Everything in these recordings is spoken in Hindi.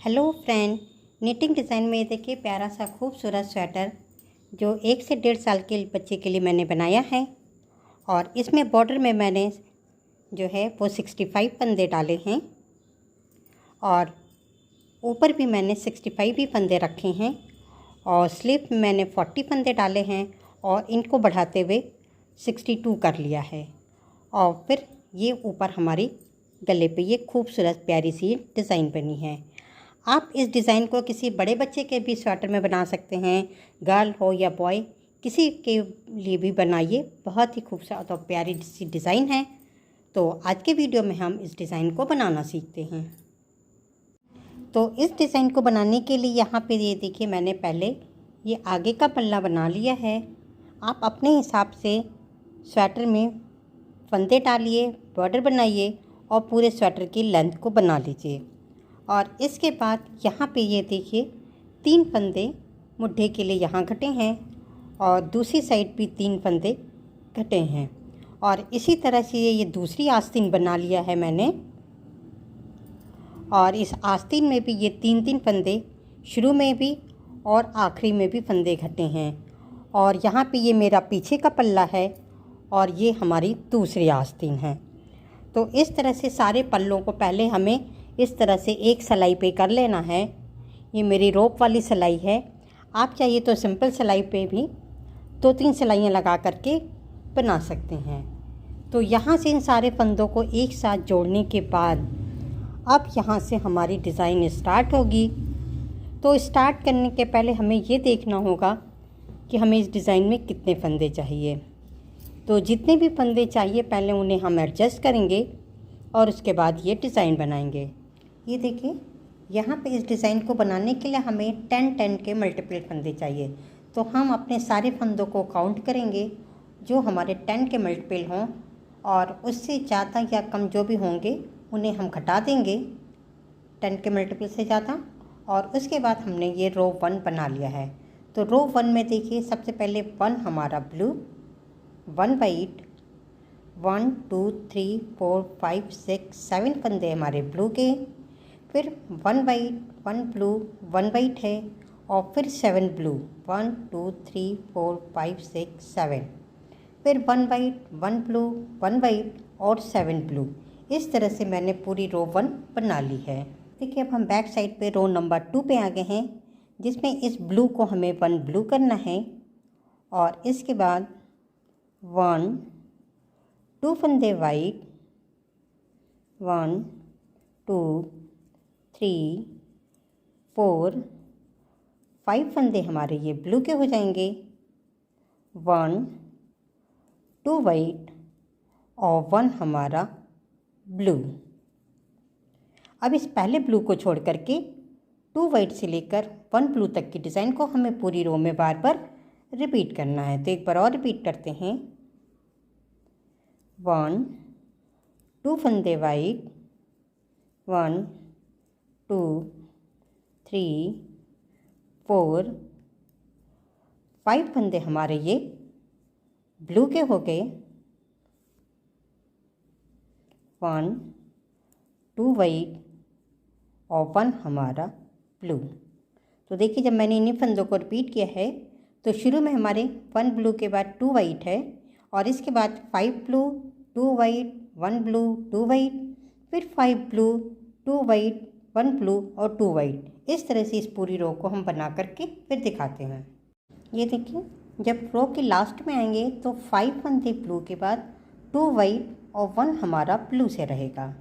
हेलो फ्रेंड, निटिंग डिज़ाइन में देखिए प्यारा सा खूबसूरत स्वेटर जो 1 से 1.5 साल के बच्चे के लिए मैंने बनाया है। और इसमें बॉर्डर में मैंने जो है वो 65 फंदे डाले हैं और ऊपर भी मैंने 65 ही फंदे रखे हैं और स्लीव में मैंने 40 फंदे डाले हैं और इनको बढ़ाते हुए 62 कर लिया है। और फिर ये ऊपर हमारी गले पे ये खूबसूरत प्यारी सी डिज़ाइन बनी है। आप इस डिज़ाइन को किसी बड़े बच्चे के भी स्वेटर में बना सकते हैं, गर्ल हो या बॉय, किसी के लिए भी बनाइए। बहुत ही खूबसूरत और प्यारी सी डिज़ाइन है। तो आज के वीडियो में हम इस डिज़ाइन को बनाना सीखते हैं। तो इस डिज़ाइन को बनाने के लिए यहाँ पे ये देखिए मैंने पहले ये आगे का पल्ला बना लिया है। आप अपने हिसाब से स्वेटर में फंदे डालिए, बॉर्डर बनाइए और पूरे स्वेटर की लेंथ को बना लीजिए। और इसके बाद यहाँ पे ये देखिए 3 फंदे मुड्ढे के लिए यहाँ घटे हैं और दूसरी साइड भी 3 फंदे घटे हैं। और इसी तरह से ये दूसरी आस्तीन बना लिया है मैंने। और इस आस्तीन में भी ये 3-3 फंदे शुरू में भी और आखिरी में भी फंदे घटे हैं। और यहाँ पे ये मेरा पीछे का पल्ला है और ये हमारी दूसरी आस्तीन है। तो इस तरह से सारे पल्लों को पहले हमें इस तरह से एक सिलाई पे कर लेना है। ये मेरी रोप वाली सिलाई है। आप चाहिए तो सिंपल सिलाई पे भी 2-3 सिलाइयाँ लगा करके बना सकते हैं। तो यहाँ से इन सारे फंदों को एक साथ जोड़ने के बाद अब यहाँ से हमारी डिज़ाइन स्टार्ट होगी। तो स्टार्ट करने के पहले हमें ये देखना होगा कि हमें इस डिज़ाइन में कितने फंदे चाहिए। तो जितने भी फंदे चाहिए पहले उन्हें हम एडजस्ट करेंगे और उसके बाद ये डिज़ाइन बनाएंगे। ये देखिए यहाँ पे इस डिज़ाइन को बनाने के लिए हमें 10-10 के मल्टीपल फंदे चाहिए। तो हम अपने सारे फंदों को काउंट करेंगे जो हमारे 10 के मल्टीपल हों और उससे ज़्यादा या कम जो भी होंगे उन्हें हम घटा देंगे 10 के मल्टीपल से ज़्यादा। और उसके बाद हमने ये रो 1 बना लिया है। तो रो 1 में देखिए सबसे पहले 1 हमारा ब्लू, 1 वाइट, 1 2 3 4 5 6 7 फंदे हमारे ब्लू के, फिर 1 वाइट, 1 ब्लू, 1 वाइट है और फिर 7 ब्लू, 1 2 3 4 5 6 7, फिर 1 वाइट, 1 ब्लू, 1 वाइट और 7 ब्लू। इस तरह से मैंने पूरी रो 1 बना ली है। देखिए अब हम बैक साइड पे रो नंबर 2 पे आ गए हैं, जिसमें इस ब्लू को हमें 1 ब्लू करना है और इसके बाद 1 2 फंदे वाइट, 1 2 3 4 5 फंदे हमारे ये ब्लू के हो जाएंगे, 1 2 वाइट और 1 हमारा ब्लू। अब इस पहले ब्लू को छोड़ करके 2 वाइट से लेकर 1 ब्लू तक की डिज़ाइन को हमें पूरी रो में बार बार रिपीट करना है। तो एक बार और रिपीट करते हैं। 1 2 फंदे वाइट, 1 2 3 4 5 फंदे हमारे ये ब्लू के हो गए, 1 2 वाइट और 1 हमारा ब्लू। तो देखिए जब मैंने इन्हीं फंदों को रिपीट किया है तो शुरू में हमारे 1 ब्लू के बाद 2 वाइट है और इसके बाद 5 ब्लू, 2 वाइट, 1 ब्लू, 2 वाइट, फिर 5 ब्लू, 2 वाइट, 1 ब्लू और 2 वाइट। इस तरह से इस पूरी रो को हम बना करके फिर दिखाते हैं। ये देखिए जब रो के लास्ट में आएंगे तो 5 फंदे ब्लू के बाद 2 वाइट और 1 हमारा ब्लू से रहेगा।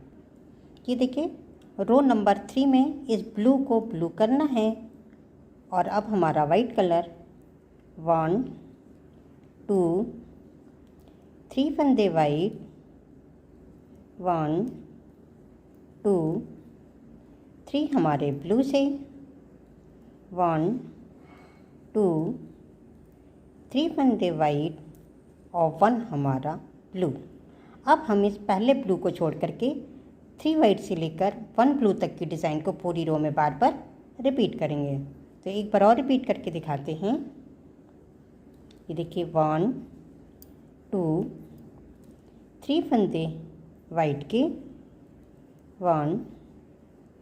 ये देखिए रो नंबर 3 में इस ब्लू को ब्लू करना है और अब हमारा वाइट कलर 1 2 3 फंदे वाइट, 1 2 3 हमारे ब्लू से, 1 2 3 फंदे वाइट और 1 हमारा ब्लू। अब हम इस पहले ब्लू को छोड़ करके 3 वाइट से लेकर 1 ब्लू तक की डिज़ाइन को पूरी रो में बार बार रिपीट करेंगे। तो एक बार और रिपीट करके दिखाते हैं। ये देखिए 1 2 3 फंदे वाइट के, 1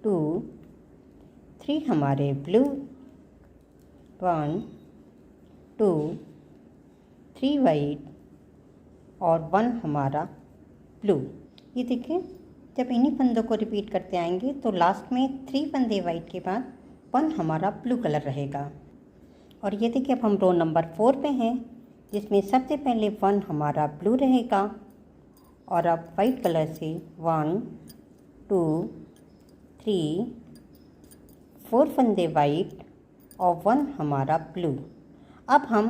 2 3 हमारे ब्लू, 1 2 3 वाइट और 1 हमारा ब्लू। ये देखिए, जब इन्हीं फंदों को रिपीट करते आएंगे तो लास्ट में 3 फंदे वाइट के बाद 1 हमारा ब्लू कलर रहेगा। और ये देखिए, अब हम रो नंबर 4 पे हैं, जिसमें सबसे पहले 1 हमारा ब्लू रहेगा और अब वाइट कलर से 1 2 3 4 फंदे वाइट और 1 हमारा ब्लू। अब हम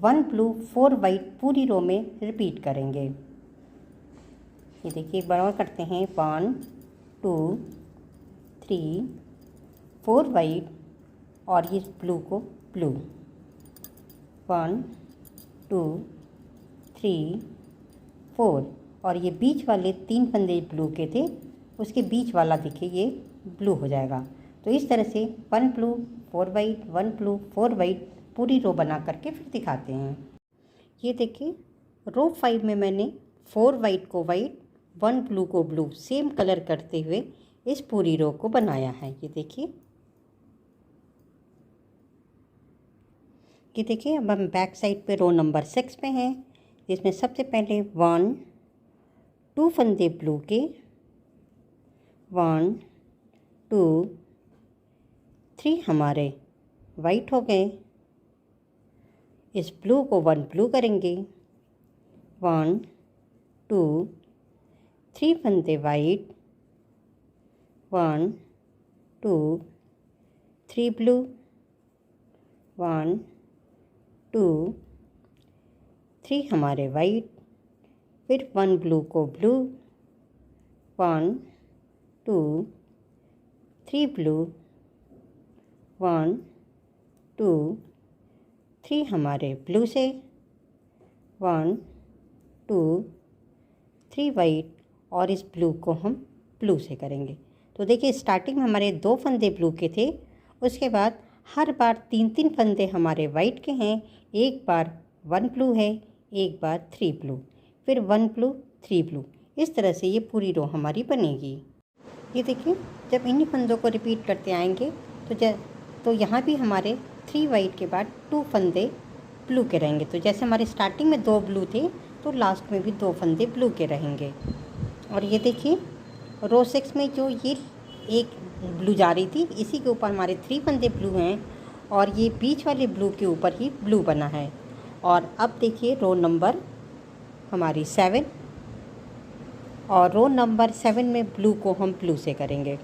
1 ब्लू 4 वाइट पूरी रो में रिपीट करेंगे। ये देखिए, एक बार और करते हैं, 1 2 3 4 वाइट और इस ब्लू को ब्लू, 1 2 3 4 और ये बीच वाले 3 फंदे ब्लू के थे, उसके बीच वाला देखिए ये ब्लू हो जाएगा। तो इस तरह से 1 ब्लू 4 वाइट 1 ब्लू 4 वाइट पूरी रो बना करके फिर दिखाते हैं। ये देखिए, रो 5 में मैंने 4 वाइट को वाइट 1 ब्लू को ब्लू सेम कलर करते हुए इस पूरी रो को बनाया है। ये देखिए, अब हम बैक साइड पे रो नंबर 6 पे हैं, जिसमें सबसे पहले 1 2 फंदे ब्लू के, 1 2 3 हमारे वाइट हो गए। इस ब्लू को 1 ब्लू करेंगे, 1 2 3 फंदे वाइट, 1 2 3 ब्लू, 1 2 3 हमारे वाइट, फिर 1 ब्लू को ब्लू, 1 2 3 ब्लू, 1 2 3 हमारे ब्लू से, 1 2 3 वाइट और इस ब्लू को हम ब्लू से करेंगे। तो देखिए, स्टार्टिंग में हमारे 2 फंदे ब्लू के थे, उसके बाद हर बार 3-3 फंदे हमारे वाइट के हैं, एक बार 1 ब्लू है, एक बार 3 ब्लू, फिर 1 ब्लू 3 ब्लू। इस तरह से ये पूरी रो हमारी बनेगी। ये देखिए, जब इन्हीं फंदों को रिपीट करते आएंगे तो यहाँ भी हमारे 3 वाइट के बाद 2 फंदे ब्लू के रहेंगे। तो जैसे हमारे स्टार्टिंग में 2 ब्लू थे, तो लास्ट में भी 2 फंदे ब्लू के रहेंगे। और ये देखिए, रो 6 में जो ये एक ब्लू जा रही थी, इसी के ऊपर हमारे 3 फंदे ब्लू हैं और ये बीच वाले ब्लू के ऊपर ही ब्लू बना है। और अब देखिए, रो नंबर हमारी 7 और रो नंबर 7 में ब्लू को हम ब्लू से करेंगे।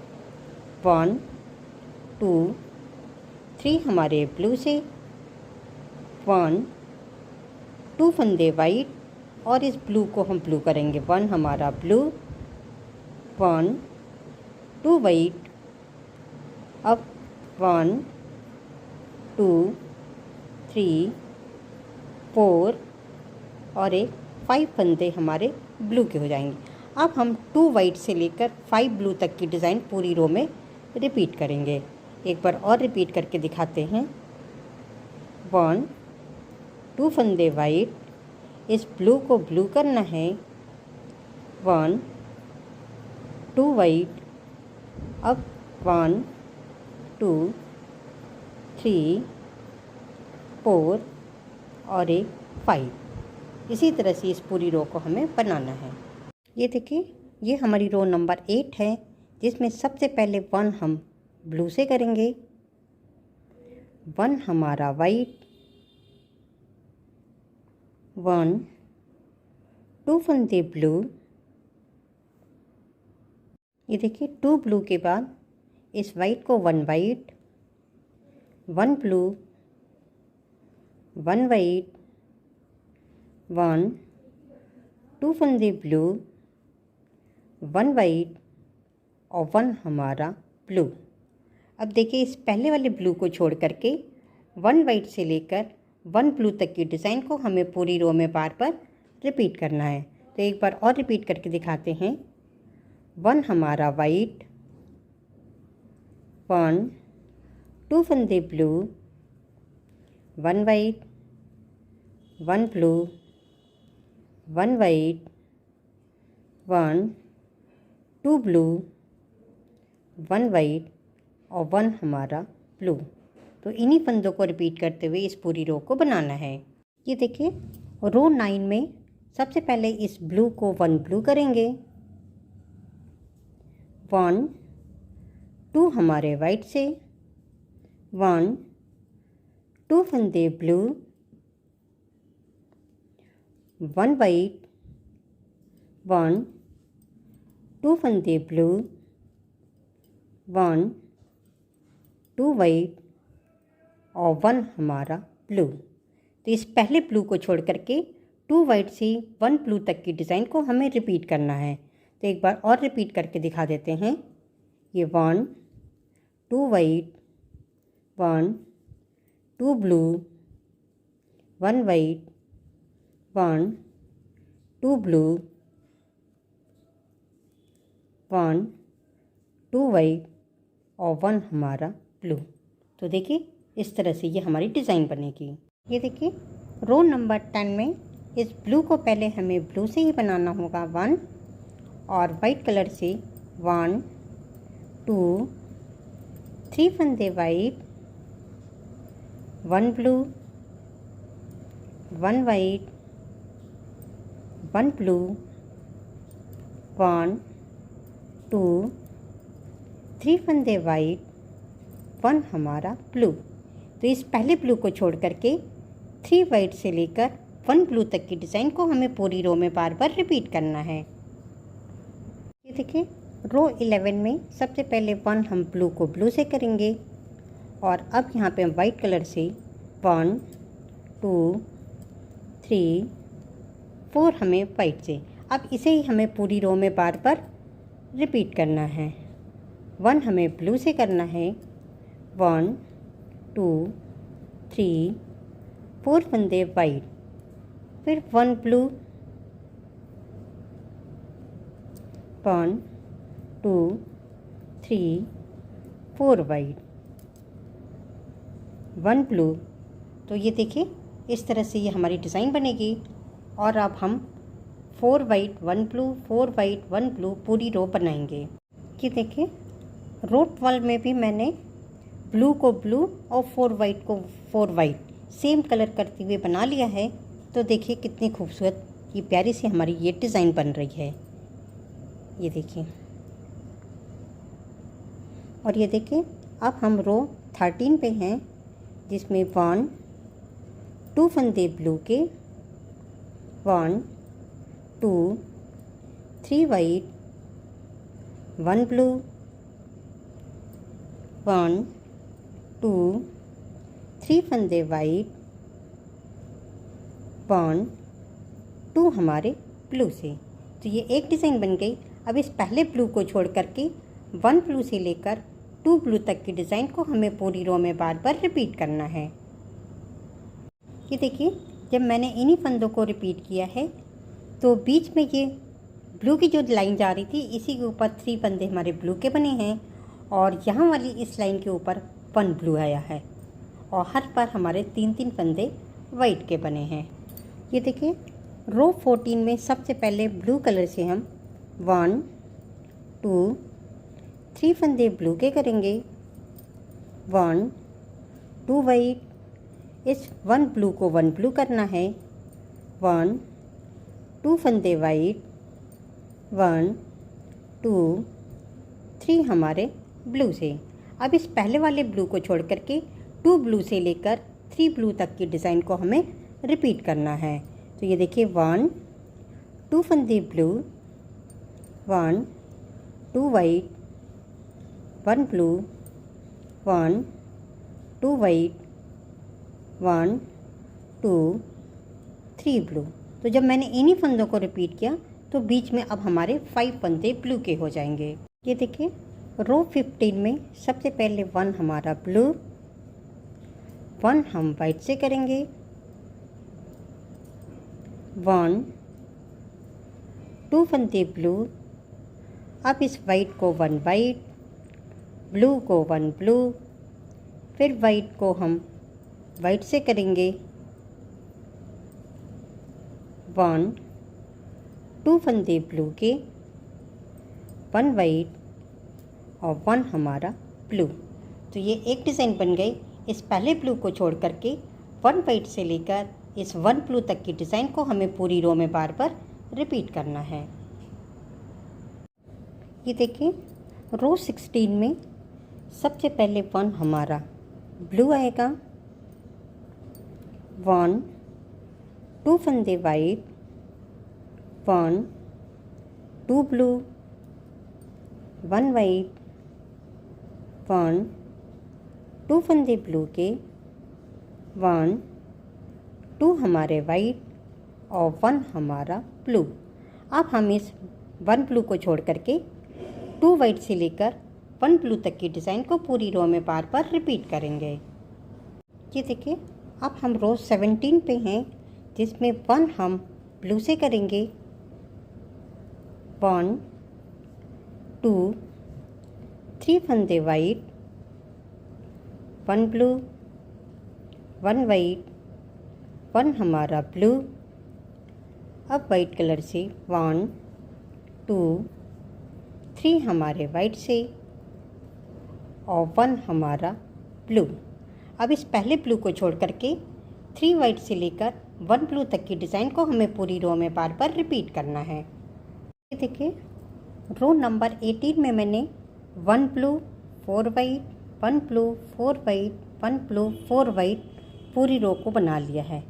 1 2 3 हमारे ब्लू से, 1 2 फंदे वाइट और इस ब्लू को हम ब्लू करेंगे। 1 हमारा ब्लू, 1 2 वाइट, अब 1 2 3 4 और एक 5 फंदे हमारे ब्लू के हो जाएंगे। अब हम 2 वाइट से लेकर 5 ब्लू तक की डिज़ाइन पूरी रो में रिपीट करेंगे। एक बार और रिपीट करके दिखाते हैं। 1 2 फंदे वाइट, इस ब्लू को ब्लू करना है, 1 2 वाइट, अब 1 2 3 4 और एक 5। इसी तरह से इस पूरी रो को हमें बनाना है। ये देखिए, ये हमारी रो नंबर 8 है, जिसमें सबसे पहले 1 हम ब्लू से करेंगे, 1 हमारा वाइट, 1 2 फंदे ब्लू। ये देखिए, 2 ब्लू के बाद इस वाइट को 1 वाइट, 1 ब्लू, 1 वाइट, 1 2 फंदे ब्लू, 1 वाइट और 1 हमारा ब्लू। अब देखिए, इस पहले वाले ब्लू को छोड़ करके 1 वाइट से लेकर 1 ब्लू तक की डिज़ाइन को हमें पूरी रो में बार बार रिपीट करना है। तो एक बार और रिपीट करके दिखाते हैं। 1 हमारा वाइट, 1 2 फंदे blue, 1 white, 1 blue, 1 white, 1 2 blue, 1 white, और 1 हमारा ब्लू। तो इन्हीं फंदों को रिपीट करते हुए इस पूरी रो को बनाना है। ये देखिए, रो 9 में सबसे पहले इस ब्लू को 1 ब्लू करेंगे, 1 2 हमारे वाइट से, 1 2 फंदे ब्लू, 1 वाइट, 1 2 फंदे ब्लू, 1 2 वाइट और 1 हमारा ब्लू। तो इस पहले ब्लू को छोड़ करके 2 वाइट से 1 ब्लू तक की डिज़ाइन को हमें रिपीट करना है। तो एक बार और रिपीट करके दिखा देते हैं। ये 1 2 white, 1 2 blue, 1 white, 1 2 blue, 1 2 white और 1 हमारा ब्लू। तो देखिए, इस तरह से ये हमारी डिज़ाइन बनेगी। ये देखिए, रो नंबर 10 में इस ब्लू को पहले हमें ब्लू से ही बनाना होगा 1, और वाइट कलर से 1 2 3 फंदे वाइट, 1 ब्लू, 1 वाइट, 1 ब्लू, 1 2 3 फंदे वाइट, 1 हमारा ब्लू। तो इस पहले ब्लू को छोड़ करके 3 वाइट से लेकर 1 ब्लू तक की डिज़ाइन को हमें पूरी रो में बार बार रिपीट करना है। ये देखिए, रो 11 में सबसे पहले 1 हम ब्लू को ब्लू से करेंगे, और अब यहाँ पे हम वाइट कलर से 1 2 3 4 हमें वाइट से। अब इसे ही हमें पूरी रो में बार बार रिपीट करना है। 1 हमें ब्लू से करना है, 1 2 3 4 फंदे वाइट, फिर 1 ब्लू, 1 2 3 4 वाइट, 1 ब्लू। तो ये देखिए, इस तरह से ये हमारी डिज़ाइन बनेगी। और अब हम 4 वाइट 1 ब्लू, 4 वाइट 1 ब्लू पूरी रो बनाएंगे। ये देखिए, रो 12 में भी मैंने ब्लू को ब्लू और 4 वाइट को 4 वाइट सेम कलर करते हुए बना लिया है। तो देखिए, कितनी खूबसूरत ये प्यारी सी हमारी ये डिज़ाइन बन रही है। ये देखिए, और ये देखिए, अब हम रो 13 पे हैं, जिसमें 1 2 फंदे ब्लू के, 1 2 3 वाइट, 1 ब्लू, 1 2 3 फंदे वाइट, 1 2 हमारे ब्लू से। तो ये एक डिज़ाइन बन गई। अब इस पहले ब्लू को छोड़ करके 1 ब्लू से लेकर 2 ब्लू तक की डिज़ाइन को हमें पूरी रो में बार बार रिपीट करना है। ये देखिए, जब मैंने इन्हीं फंदों को रिपीट किया है, तो बीच में ये ब्लू की जो लाइन जा रही थी, इसी के ऊपर 3 फंदे हमारे ब्लू के बने हैं, और यहाँ वाली इस लाइन के ऊपर 1 ब्लू आया है, और हर पर हमारे 3-3 फंदे वाइट के बने हैं। ये देखिए, रो 14 में सबसे पहले ब्लू कलर से हम 1 2 3 फंदे ब्लू के करेंगे, 1 2 वाइट, इस 1 ब्लू को 1 ब्लू करना है, 1 2 फंदे वाइट, 1 2 3 हमारे ब्लू से। अब इस पहले वाले ब्लू को छोड़ करके 2 ब्लू से लेकर 3 ब्लू तक की डिज़ाइन को हमें रिपीट करना है। तो ये देखिए, 1 2 फंदे blue, 1 2 white, 1 blue, 1 2 white, 1 2 3 blue. तो जब मैंने इन्हीं फंदों को रिपीट किया, तो बीच में अब हमारे 5 फंदे ब्लू के हो जाएंगे। ये देखिए, रो 15 में सबसे पहले 1 हमारा ब्लू, 1 हम वाइट से करेंगे, 1 2 फंदे ब्लू। अब इस वाइट को 1 वाइट, ब्लू को 1 ब्लू, फिर वाइट को हम वाइट से करेंगे, 1 2 फंदे ब्लू के, 1 वाइट और 1 हमारा ब्लू। तो ये एक डिज़ाइन बन गई। इस पहले ब्लू को छोड़ करके 1 वाइट से लेकर इस 1 ब्लू तक की डिज़ाइन को हमें पूरी रो में बार बार रिपीट करना है। ये देखिए, रो 16 में सबसे पहले 1 हमारा ब्लू आएगा, 1 2 फंदे वाइट, 1 2 ब्लू, 1 वाइट, 1 2 फंदे ब्लू के, 1 2 हमारे वाइट और 1 हमारा ब्लू। अब हम इस 1 ब्लू को छोड़ करके 2 वाइट से लेकर 1 ब्लू तक की डिज़ाइन को पूरी रो में बार बार रिपीट करेंगे। ये देखिए, अब हम रो 17 पे हैं, जिसमें 1 हम ब्लू से करेंगे, 1 2 3 फंदे वाइट, 1 ब्लू, 1 वाइट, 1 हमारा ब्लू। अब वाइट कलर से 1 2 3 हमारे वाइट से और 1 हमारा ब्लू। अब इस पहले ब्लू को छोड़ करके 3 वाइट से लेकर 1 ब्लू तक की डिज़ाइन को हमें पूरी रो में बार बार रिपीट करना है। ये देखिए, रो नंबर 18 में मैंने 1 blue 4 white, 1 blue 4 white, 1 blue 4 white पूरी रो को बना लिया है।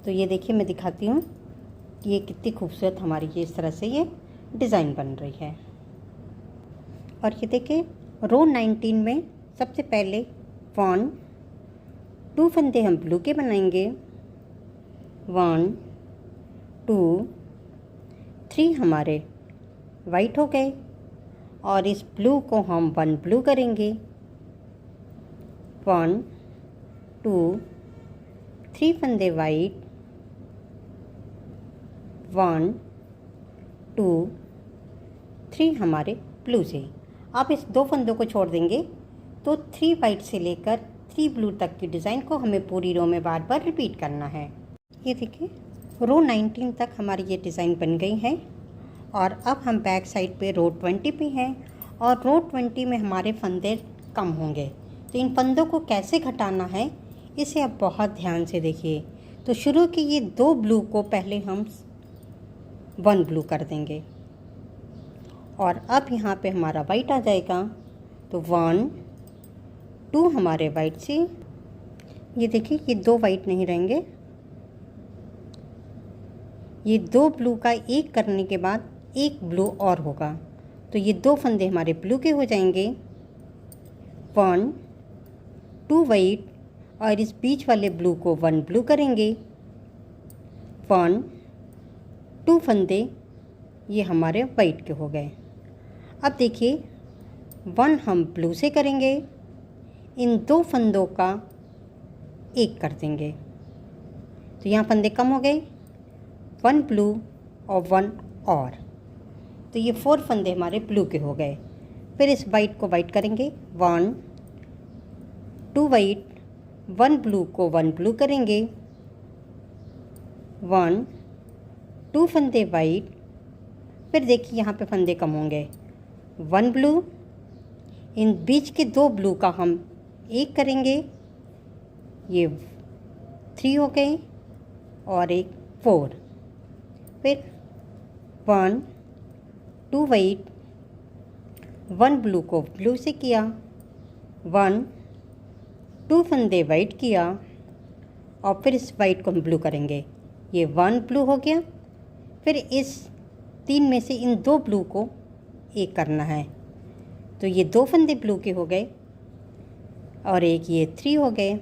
तो ये देखिए, मैं दिखाती हूँ कि ये कितनी खूबसूरत हमारी ये इस तरह से ये डिज़ाइन बन रही है। और ये देखिए, रो 19 में सबसे पहले 1 2 फंदे हम ब्लू के बनाएंगे, 1 2 3 हमारे वाइट हो गए और इस ब्लू को हम 1 ब्लू करेंगे, 1 2 3 फंदे वाइट, 1 2 3 हमारे ब्लू से। आप इस 2 फंदों को छोड़ देंगे तो 3 वाइट से लेकर 3 ब्लू तक की डिज़ाइन को हमें पूरी रो में बार बार रिपीट करना है। ये देखिए, रो 19 तक हमारी ये डिज़ाइन बन गई है। और अब हम बैक साइड पे रो 20 पे हैं और रो 20 में हमारे फंदे कम होंगे। तो इन फंदों को कैसे घटाना है, इसे आप बहुत ध्यान से देखिए। तो शुरू के ये 2 ब्लू को पहले हम 1 ब्लू कर देंगे और अब यहाँ पे हमारा वाइट आ जाएगा। तो 1 2 हमारे वाइट से, ये देखिए, ये 2 वाइट नहीं रहेंगे, ये 2 ब्लू का एक करने के बाद एक ब्लू और होगा। तो ये 2 फंदे हमारे ब्लू के हो जाएंगे, 1 2 वाइट और इस बीच वाले ब्लू को 1 ब्लू करेंगे, 1 2 फंदे ये हमारे वाइट के हो गए। अब देखिए, 1 हम ब्लू से करेंगे, इन 2 फंदों का एक कर देंगे। तो यहाँ फंदे कम हो गए, 1 ब्लू और 1 और, तो ये 4 फंदे हमारे ब्लू के हो गए। फिर इस वाइट को वाइट करेंगे, 1 2 वाइट, 1 ब्लू को 1 ब्लू करेंगे, 1 2 फंदे वाइट। फिर देखिए, यहाँ पे फंदे कम होंगे, 1 ब्लू, इन बीच के 2 ब्लू का हम एक करेंगे, ये 3 हो गए और एक 4। फिर 1 2 वाइट, 1 ब्लू को ब्लू से किया, 1 2 फंदे वाइट किया और फिर इस वाइट को हम ब्लू करेंगे, ये 1 ब्लू हो गया। फिर इस 3 में से इन 2 ब्लू को एक करना है, तो ये 2 फंदे ब्लू के हो गए और एक ये 3 हो गए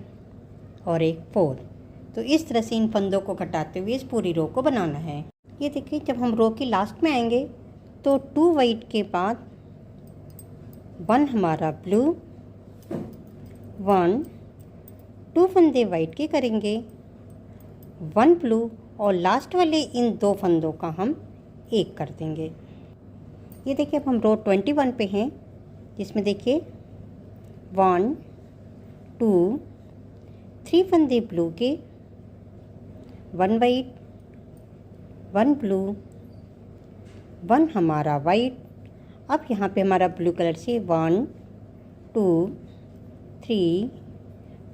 और एक 4। तो इस तरह से इन फंदों को घटाते हुए इस पूरी रो को बनाना है। ये देखिए, जब हम रो की लास्ट में आएंगे तो 2 वाइट के बाद 1 हमारा ब्लू, 1 2 फंदे वाइट के करेंगे, 1 ब्लू और लास्ट वाले इन 2 फंदों का हम एक कर देंगे। ये देखिए, अब हम रो 21 पे हैं, जिसमें देखिए 1 2 3 फंदे ब्लू के, 1 वाइट, 1 ब्लू, 1 हमारा वाइट। अब यहाँ पे हमारा ब्लू कलर से 1 2 3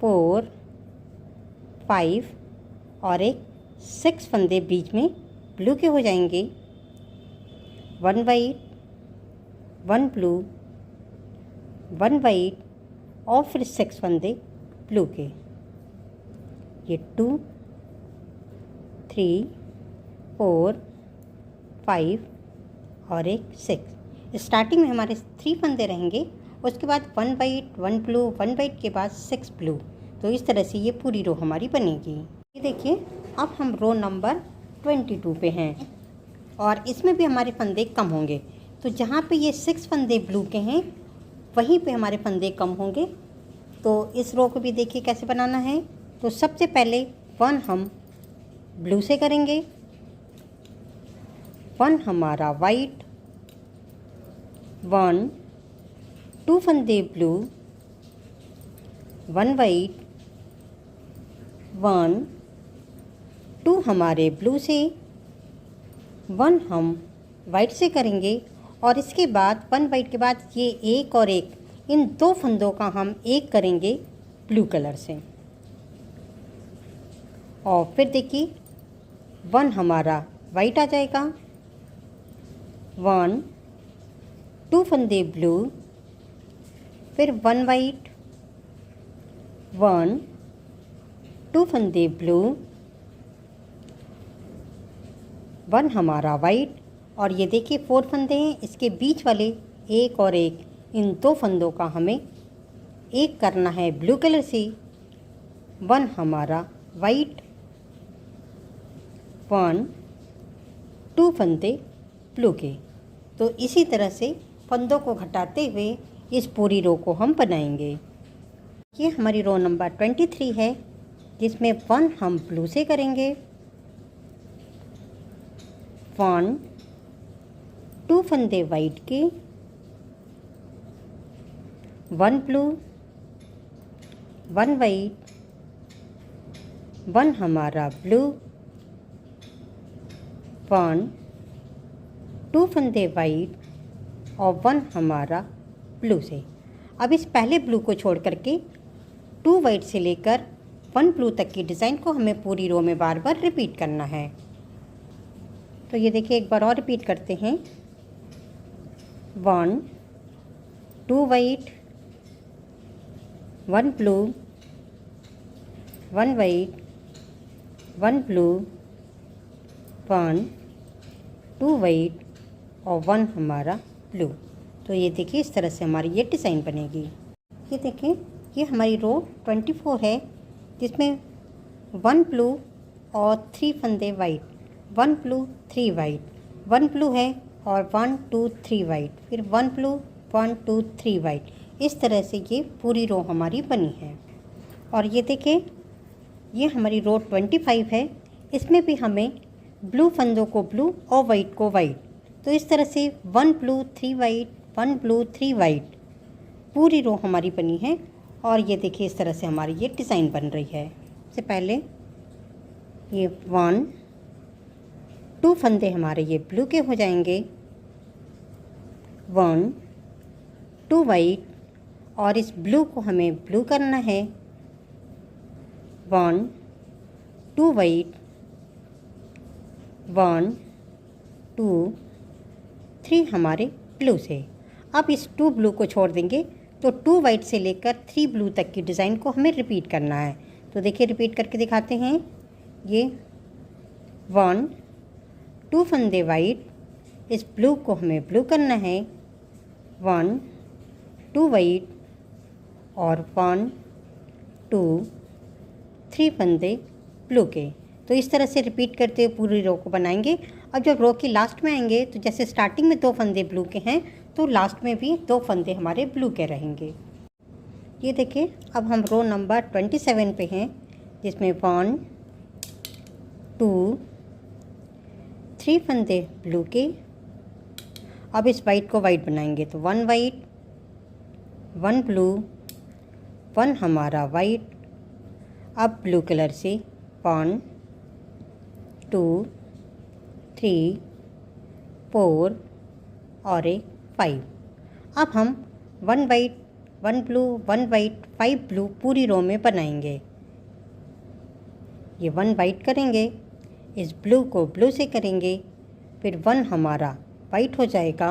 4 5 और एक 6 फंदे बीच में ब्लू के हो जाएंगे। 1 वाइट, 1 ब्लू, 1 वाइट और फिर 6 फंदे ब्लू के। ये 2 3 4 5 और एक 6। स्टार्टिंग में हमारे 3 फंदे रहेंगे, उसके बाद 1 वाइट, 1 ब्लू, 1 वाइट के बाद 6 ब्लू। तो इस तरह से ये पूरी रो हमारी बनेगी। ये देखिए, अब हम रो नंबर 22 पे हैं और इसमें भी हमारे फंदे कम होंगे। तो जहाँ पे ये 6 फंदे ब्लू के हैं वहीं पे हमारे फंदे कम होंगे। तो इस रो को भी देखिए कैसे बनाना है। तो सबसे पहले 1 हम ब्लू से करेंगे, 1 हमारा वाइट, 1 2 फंदे ब्लू, 1 वाइट, 1 2 हमारे ब्लू से, 1 हम वाइट से करेंगे और इसके बाद 1 वाइट के बाद ये एक और एक, इन 2 फंदों का हम एक करेंगे ब्लू कलर से। और फिर देखिए 1 हमारा वाइट आ जाएगा, 1 2 फंदे ब्लू, फिर 1 वाइट, 1 2 फंदे ब्लू, 1 हमारा वाइट और ये देखिए 4 फंदे हैं, इसके बीच वाले एक और एक, इन 2 फंदों का हमें एक करना है ब्लू कलर से। 1 हमारा वाइट, 1 2 फंदे ब्लू के। तो इसी तरह से फंदों को घटाते हुए इस पूरी रो को हम बनाएंगे। ये हमारी रो नंबर 23 है जिसमें 1 हम ब्लू से करेंगे, 1 2 फंदे वाइट के, 1 ब्लू, 1 वाइट, 1 हमारा ब्लू, 1 2 फंदे वाइट और 1 हमारा ब्लू से। अब इस पहले ब्लू को छोड़ करके 2 वाइट से लेकर 1 ब्लू तक की डिज़ाइन को हमें पूरी रो में बार बार रिपीट करना है। तो ये देखिए एक बार और रिपीट करते हैं। 1 2 white, 1 blue, 1 white, 1 blue, 1 2 white और 1 हमारा ब्लू। तो ये देखिए इस तरह से हमारी ये डिज़ाइन बनेगी। ये देखिए ये हमारी रो 24 है जिसमें 1 ब्लू और 3 फंदे वाइट, 1 ब्लू 3 वाइट, 1 ब्लू है और 1 2 3 वाइट, फिर 1 ब्लू 1 2 3 वाइट। इस तरह से ये पूरी रो हमारी बनी है। और ये देखिए ये हमारी रो 25 है, इसमें भी हमें ब्लू फंदों को ब्लू और वाइट को वाइट। तो इस तरह से 1 ब्लू 3 वाइट, 1 ब्लू 3 वाइट पूरी रो हमारी बनी है। और ये देखिए इस तरह से हमारी ये डिज़ाइन बन रही है। सबसे पहले ये 1 2 फंदे हमारे ये ब्लू के हो जाएंगे, 1 2 वाइट और इस ब्लू को हमें ब्लू करना है, 1 2 वाइट, 1 2 3 हमारे ब्लू से। अब इस 2 ब्लू को छोड़ देंगे तो 2 वाइट से लेकर 3 ब्लू तक की डिज़ाइन को हमें रिपीट करना है। तो देखिए रिपीट करके दिखाते हैं। ये 1 2 फंदे वाइट, इस ब्लू को हमें ब्लू करना है, 1 2 वाइट और 1 2 3 फंदे ब्लू के। तो इस तरह से रिपीट करते हुए पूरी रो को बनाएंगे। अब जब रो की लास्ट में आएंगे तो जैसे स्टार्टिंग में 2 फंदे ब्लू के हैं तो लास्ट में भी 2 फंदे हमारे ब्लू के रहेंगे। ये देखिए अब हम रो नंबर 27 पे हैं जिसमें 1 2 3 फंदे ब्लू के। अब इस वाइट को वाइट बनाएंगे तो 1 वाइट, 1 ब्लू, 1 हमारा वाइट। अब ब्लू कलर से 1 2 3 4 और एक 5। अब हम 1 वाइट 1 ब्लू 1 वाइट 5 ब्लू पूरी रो में बनाएंगे। ये 1 वाइट करेंगे, इस ब्लू को ब्लू से करेंगे, फिर 1 हमारा वाइट हो जाएगा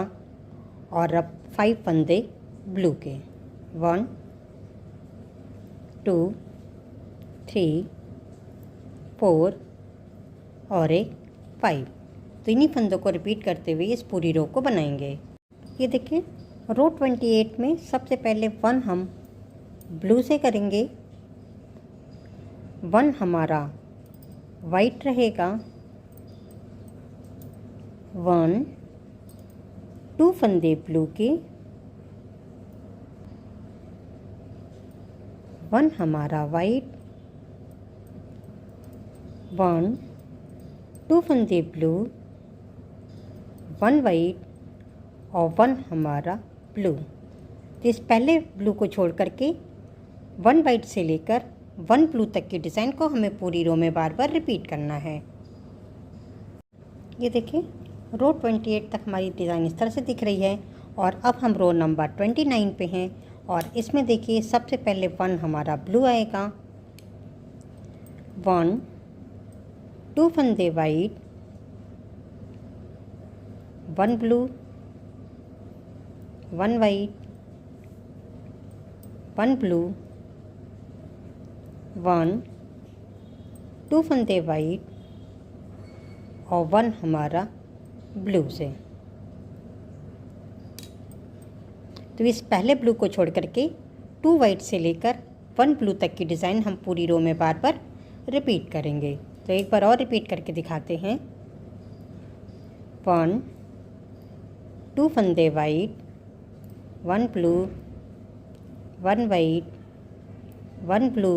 और अब 5 फंदे ब्लू के 1 2 3 4 और एक 5। तो इन्हीं फंदों को रिपीट करते हुए इस पूरी रो को बनाएंगे। ये देखिए रो 28 में सबसे पहले 1 हम ब्लू से करेंगे, 1 हमारा वाइट रहेगा, 1 2 फंदे ब्लू के, 1 हमारा वाइट, 1 2 फंदे ब्लू, 1 वाइट और 1 हमारा ब्लू। तो इस पहले ब्लू को छोड़ करके 1 वाइट से लेकर 1 ब्लू तक की डिज़ाइन को हमें पूरी रो में बार बार रिपीट करना है। ये देखिए रो 28 तक हमारी डिज़ाइन इस तरह से दिख रही है और अब हम रो नंबर 29 पे हैं और इसमें देखिए सबसे पहले 1 हमारा ब्लू आएगा, 1 2 फंदे वाइट, 1 ब्लू 1 वाइट, 1 ब्लू, 1 2 फंदे वाइट और 1 हमारा ब्लू से। तो इस पहले ब्लू को छोड़ करके 2 वाइट से लेकर 1 ब्लू तक की डिज़ाइन हम पूरी रो में बार बार रिपीट करेंगे। तो एक बार और रिपीट करके दिखाते हैं। 1 2 फंदे white, 1 blue 1 white, 1 blue,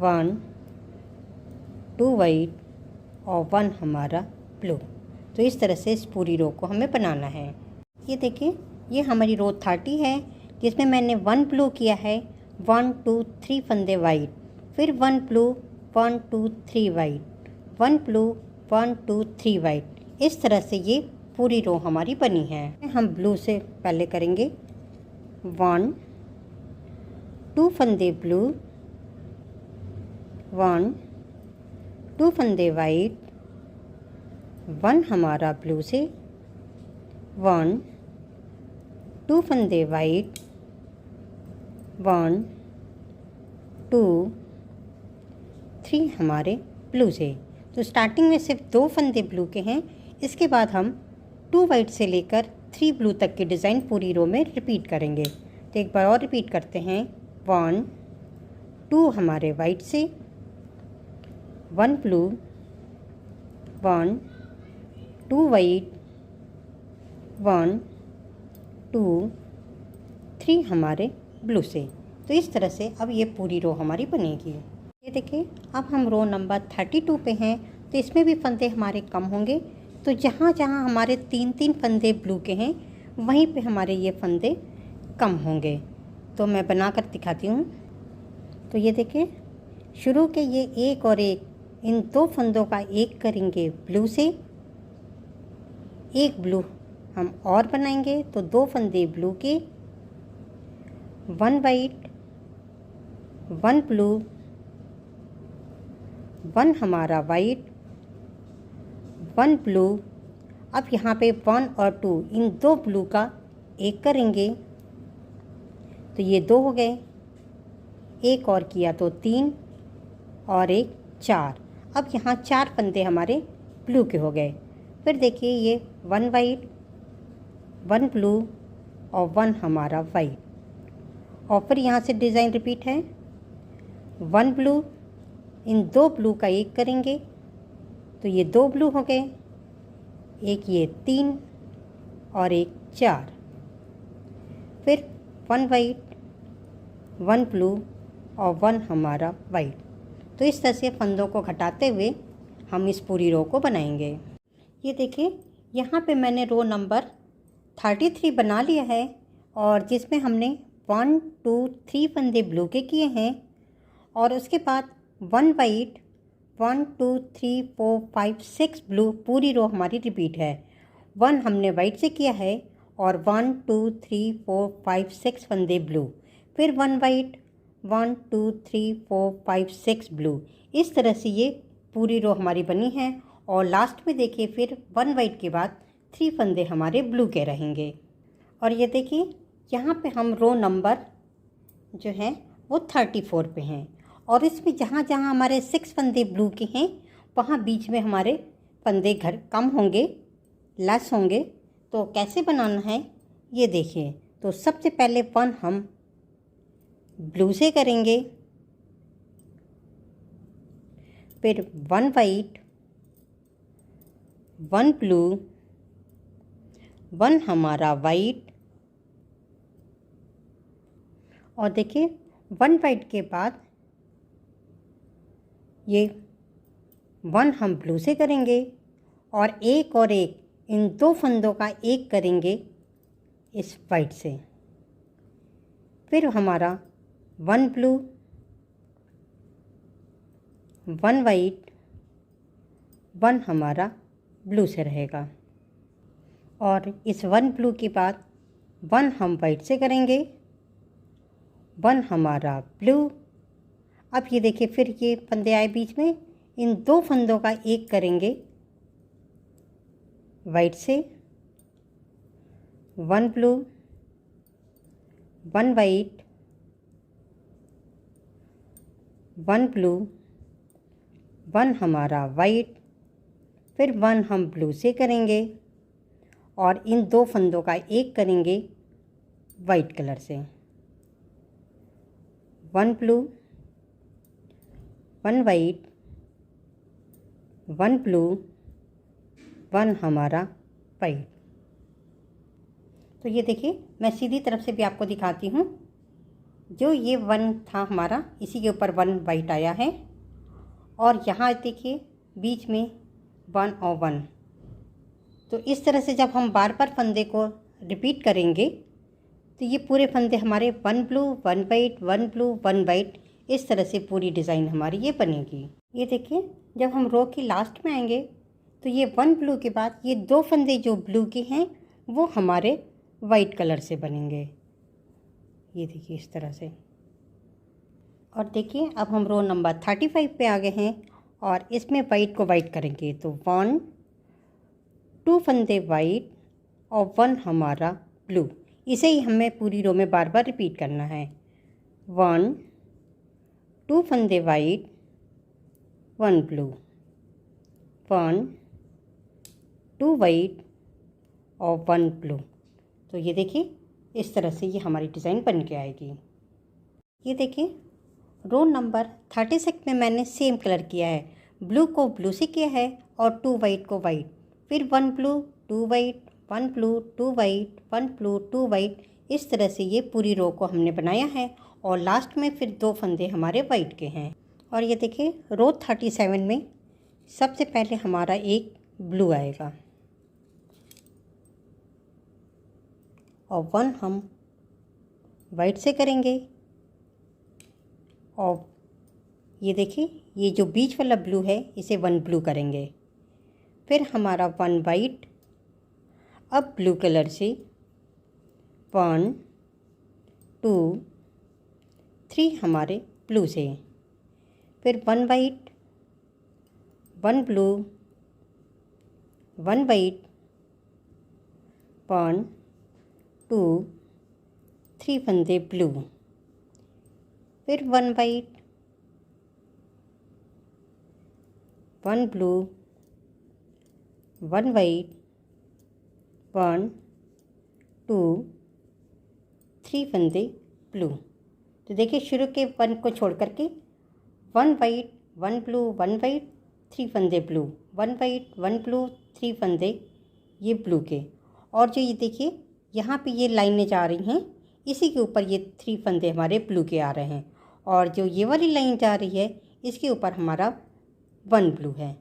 1 2 white और 1 हमारा ब्लू। तो इस तरह से इस पूरी रो को हमें बनाना है। ये देखिए ये हमारी रो 30 है जिसमें मैंने 1 ब्लू किया है, 1 2 3 फंदे वाइट, फिर 1 ब्लू 1 2 3 वाइट, 1 ब्लू 1 2 3 वाइट। इस तरह से ये पूरी रो हमारी बनी है। हम ब्लू से पहले करेंगे 1 2 फंदे ब्लू, 1 2 फंदे वाइट, 1 हमारा ब्लू से, 1 2 फंदे वाइट, 1 2 3 हमारे ब्लू से। तो स्टार्टिंग में सिर्फ 2 फंदे ब्लू के हैं, इसके बाद हम 2 वाइट से लेकर 3 ब्लू तक की डिज़ाइन पूरी रो में रिपीट करेंगे। तो एक बार और रिपीट करते हैं। 1 2 हमारे वाइट से, 1 ब्लू, 1 2 वाइट, 1 2 3 हमारे ब्लू से। तो इस तरह से अब ये पूरी रो हमारी बनेगी। ये देखिए अब हम रो नंबर 32 पे हैं, तो इसमें भी फंदे हमारे कम होंगे। तो जहाँ जहाँ हमारे 3-3 फंदे ब्लू के हैं वहीं पे हमारे ये फंदे कम होंगे। तो मैं बना कर दिखाती हूँ। तो ये देखिए शुरू के ये एक और एक, इन 2 फंदों का एक करेंगे ब्लू से, एक ब्लू हम और बनाएंगे। तो 2 फंदे ब्लू के, 1 वाइट, 1 ब्लू, 1 हमारा वाइट, 1 ब्लू। अब यहाँ पे 1 और 2 इन 2 ब्लू का एक करेंगे, तो ये 2 हो गए। एक और किया तो 3 और एक 4। अब यहाँ 4 फंदे हमारे ब्लू के हो गए। फिर देखिए ये 1 वाइट, 1 ब्लू और 1 हमारा वाइट। और फिर यहाँ से डिज़ाइन रिपीट है। 1 ब्लू, इन 2 ब्लू का एक करेंगे, तो ये 2 ब्लू हो गए। एक ये 3 और एक 4। फिर 1 वाइट, 1 ब्लू और 1 हमारा वाइट। तो इस तरह से फंदों को घटाते हुए हम इस पूरी रो को बनाएंगे। ये देखिए यहाँ पे मैंने रो नंबर 33 बना लिया है और जिसमें हमने 1 2 3 फंदे ब्लू के किए हैं और उसके बाद 1 वाइट, 1 2 3 4 5 6 ब्लू। पूरी रो हमारी रिपीट है। 1 हमने वाइट से किया है और 1 2 3 4 5 6 फंदे ब्लू, फिर 1 वाइट, 1 2 3 4 5 6 ब्लू। इस तरह से ये पूरी रो हमारी बनी है। और लास्ट में देखिए फिर 1 वाइट के बाद 3 फंदे हमारे ब्लू के रहेंगे। और ये देखिए यहाँ पे हम रो नंबर जो है वो 34 पे हैं। और इसमें जहाँ जहाँ हमारे 6 फंदे ब्लू के हैं वहाँ बीच में हमारे फंदे घर कम होंगे, लेस होंगे। तो कैसे बनाना है ये देखिए। तो सबसे पहले 1 हम ब्लू से करेंगे, फिर 1 वाइट, 1 ब्लू, 1 हमारा वाइट, और देखिए 1 वाइट के बाद ये 1 हम ब्लू से करेंगे और एक इन 2 फंदों का एक करेंगे इस वाइट से। फिर हमारा 1 ब्लू, 1 वाइट, 1 हमारा ब्लू से रहेगा। और इस 1 ब्लू के बाद 1 हम वाइट से करेंगे, 1 हमारा ब्लू। अब ये देखिए फिर ये फंदे आए बीच में, इन 2 फंदों का एक करेंगे वाइट से, 1 ब्लू, 1 वाइट, 1 ब्लू, 1 हमारा वाइट, फिर 1 हम ब्लू से करेंगे और इन 2 फंदों का एक करेंगे वाइट कलर से, 1 ब्लू, 1 वाइट, 1 ब्लू, 1 हमारा वाइट। तो ये देखिए मैं सीधी तरफ से भी आपको दिखाती हूँ। जो ये 1 था हमारा, इसी के ऊपर 1 वाइट आया है और यहाँ देखिए बीच में 1 और 1। तो इस तरह से जब हम बार बार फंदे को रिपीट करेंगे तो ये पूरे फंदे हमारे 1 ब्लू, 1 वाइट, 1 ब्लू, 1 वाइट, इस तरह से पूरी डिज़ाइन हमारी ये बनेगी। ये देखिए जब हम रो की लास्ट में आएंगे तो ये 1 ब्लू के बाद ये 2 फंदे जो ब्लू के हैं वो हमारे वाइट कलर से बनेंगे। ये देखिए इस तरह से। और देखिए अब हम रो नंबर 35 पे आ गए हैं और इसमें वाइट को वाइट करेंगे। तो 1 2 फंदे वाइट और 1 हमारा ब्लू। इसे ही हमें पूरी रो में बार बार रिपीट करना है। 1 2 फंदे वाइट, 1 ब्लू, 1 2 वाइट और 1 ब्लू। तो ये देखिए इस तरह से ये हमारी डिज़ाइन बन के आएगी। ये देखिए रो नंबर 36 में मैंने सेम कलर किया है। ब्लू को ब्लू से किया है और 2 वाइट को वाइट, फिर 1 blue, 2 white, 1 blue, 2 white, 1 blue, 2 white. इस तरह से ये पूरी रो को हमने बनाया है और लास्ट में फिर 2 फंदे हमारे वाइट के हैं। और ये देखिए रो 37 में सबसे पहले हमारा एक ब्लू आएगा और 1 हम वाइट से करेंगे और ये देखिए ये जो बीच वाला ब्लू है इसे 1 ब्लू करेंगे। फिर हमारा 1 वाइट, अब ब्लू कलर से 1 2 3 हमारे ब्लू से, फिर 1 वाइट, 1 ब्लू, 1 वाइट, 1 2 3 फंदे ब्लू, फिर 1 वाइट, 1 ब्लू, 1 वाइट, 1 2 3 फंदे ब्लू। तो देखिए शुरू के 1 को छोड़ करके 1 वाइट, 1 ब्लू, 1 वाइट, 3 फंदे ब्लू, 1 वाइट, 1 ब्लू, 3 फंदे ये ब्लू के। और जो ये देखिए यहाँ पे ये लाइनें जा रही हैं, इसी के ऊपर ये 3 फंदे हमारे ब्लू के आ रहे हैं और जो ये वाली लाइन जा रही है इसके ऊपर हमारा 1 ब्लू है।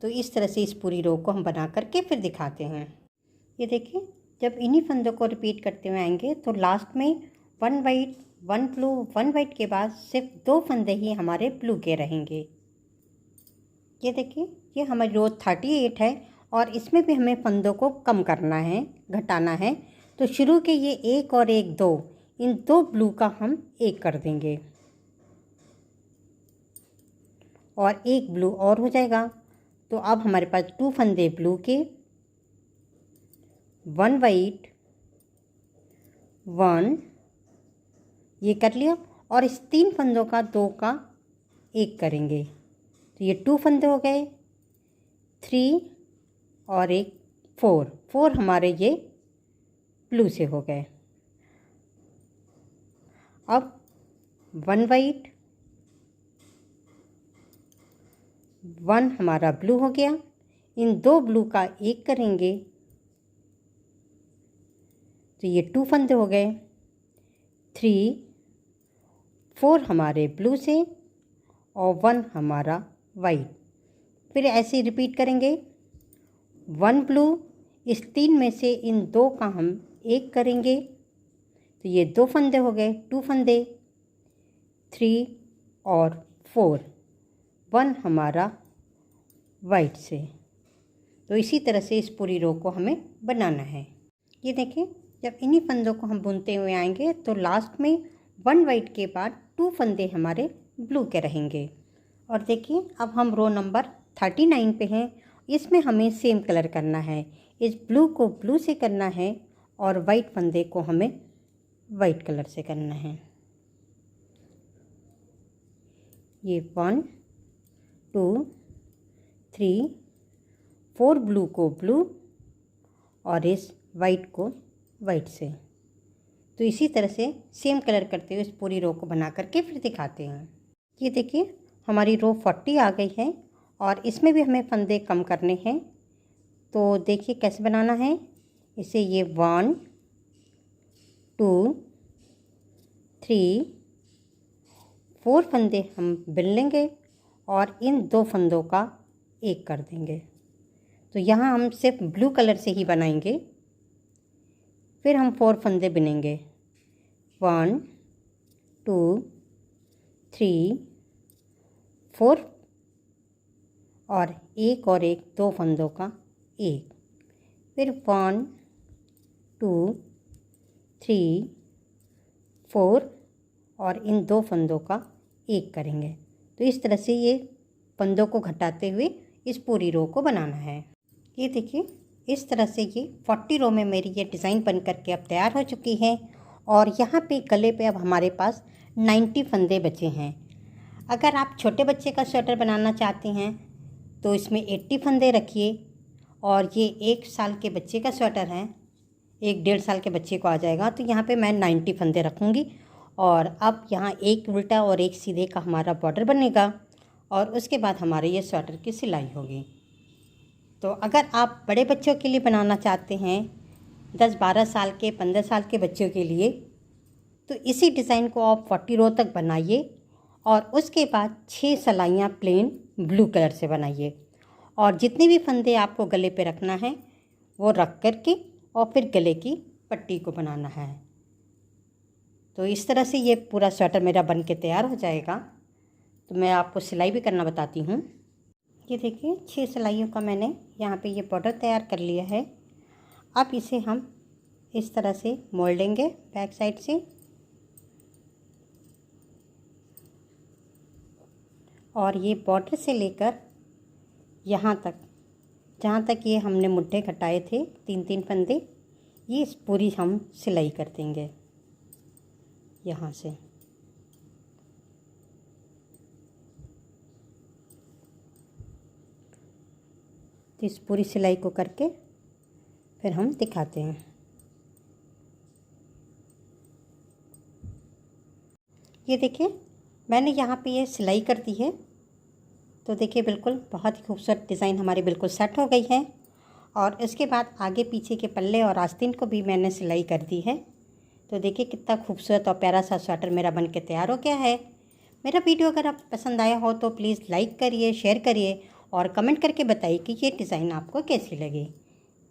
तो इस तरह से इस पूरी रो को हम बना करके फिर दिखाते हैं। ये देखिए जब इन्हीं फंदों को रिपीट करते हुए आएंगे तो लास्ट में 1 वाइट, 1 ब्लू, 1 वाइट के बाद सिर्फ 2 फंदे ही हमारे ब्लू के रहेंगे। ये देखिए ये हमारी रो 38 है और इसमें भी हमें फंदों को कम करना है, घटाना है। तो शुरू के ये 1 और 1 2, इन 2 ब्लू का हम 1 कर देंगे और 1 ब्लू और हो जाएगा। तो अब हमारे पास 2 फंदे ब्लू के, 1 वाइट, 1 ये कर लिया और इस 3 फंदों का 2 का 1 करेंगे। तो ये 2 फंदे हो गए, 3 और 1 4, 4 हमारे ये ब्लू से हो गए। अब 1 वाइट, 1 हमारा ब्लू हो गया, इन 2 ब्लू का 1 करेंगे तो ये 2 फंदे हो गए, 3 4 हमारे ब्लू से और 1 हमारा वाइट। फिर ऐसे रिपीट करेंगे, 1 ब्लू, इस 3 में से इन 2 का हम 1 करेंगे तो ये 2 फंदे हो गए, 2 फंदे, 3 और 4, 1 हमारा वाइट से। तो इसी तरह से इस पूरी रो को हमें बनाना है। ये देखें, जब इन्हीं फंदों को हम बुनते हुए आएंगे तो लास्ट में 1 वाइट के बाद 2 फंदे हमारे ब्लू के रहेंगे। और देखिए अब हम रो नंबर 39 पे हैं। इसमें हमें सेम कलर करना है, इस ब्लू को ब्लू से करना है और वाइट फंदे को हमें वाइट कलर से करना है। ये 1 2 3 4 ब्लू को ब्लू और इस वाइट को वाइट से। तो इसी तरह से सेम कलर करते हुए इस पूरी रो को बना करके फिर दिखाते हैं। ये देखिए हमारी रो 40 आ गई है और इसमें भी हमें फंदे कम करने हैं। तो देखिए कैसे बनाना है। इसे ये 1 2 3 4 फंदे हम बिन लेंगे और इन 2 फंदों का 1 कर देंगे। तो यहाँ हम सिर्फ ब्लू कलर से ही बनाएंगे। फिर हम 4 फंदे बिनेंगे, 1 2 3 4 और 1 और 1 2 फंदों का 1, फिर 1 2 3 4 और इन 2 फंदों का 1 करेंगे। तो इस तरह से ये फंदों को घटाते हुए इस पूरी रो को बनाना है। ये देखिए इस तरह से ये 40 रो में मेरी ये डिज़ाइन बन करके अब तैयार हो चुकी है। और यहाँ पे गले पे अब हमारे पास 90 फंदे बचे हैं। अगर आप छोटे बच्चे का स्वेटर बनाना चाहते हैं तो इसमें 80 फंदे रखिए। और ये 1 साल के बच्चे का स्वेटर है, 1 1.5 साल के बच्चे को आ जाएगा। तो यहाँ पे मैं 90 फंदे रखूँगी। और अब यहाँ एक उल्टा और एक सीधे का हमारा बॉर्डर बनेगा और उसके बाद हमारे ये स्वेटर की सिलाई होगी। तो अगर आप बड़े बच्चों के लिए बनाना चाहते हैं, 10-12 साल के 15 साल के बच्चों के लिए, तो इसी डिज़ाइन को आप 40 रो तक बनाइए और उसके बाद 6 सिलाइयाँ प्लेन ब्लू कलर से बनाइए। और जितने भी फंदे आपको गले पे रखना है वो रख करके और फिर गले की पट्टी को बनाना है। तो इस तरह से ये पूरा स्वेटर मेरा बन के तैयार हो जाएगा। तो मैं आपको सिलाई भी करना बताती हूँ। ये देखिए 6 सिलाइयों का मैंने यहाँ पे ये बॉर्डर तैयार कर लिया है। अब इसे हम इस तरह से मोड़ लेंगे बैक साइड से और ये बॉर्डर से लेकर यहाँ तक, जहाँ तक ये हमने मुट्ठे घटाए थे 3-3 फंदे, ये इस पूरी हम सिलाई कर देंगे यहाँ से। तो इस पूरी सिलाई को करके फिर हम दिखाते हैं। ये देखिए मैंने यहाँ पे ये सिलाई कर दी है। तो देखिए बिल्कुल बहुत ही खूबसूरत डिज़ाइन हमारी बिल्कुल सेट हो गई है। और इसके बाद आगे पीछे के पल्ले और आस्तीन को भी मैंने सिलाई कर दी है। तो देखिए कितना खूबसूरत और प्यारा सा स्वेटर मेरा बन के तैयार हो गया है। मेरा वीडियो अगर आप पसंद आया हो तो प्लीज़ लाइक करिए, शेयर करिए और कमेंट करके बताइए कि ये डिज़ाइन आपको कैसी लगी।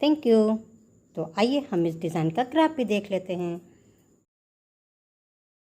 Thank you. तो आइए हम इस डिज़ाइन का ग्राफ भी देख लेते हैं।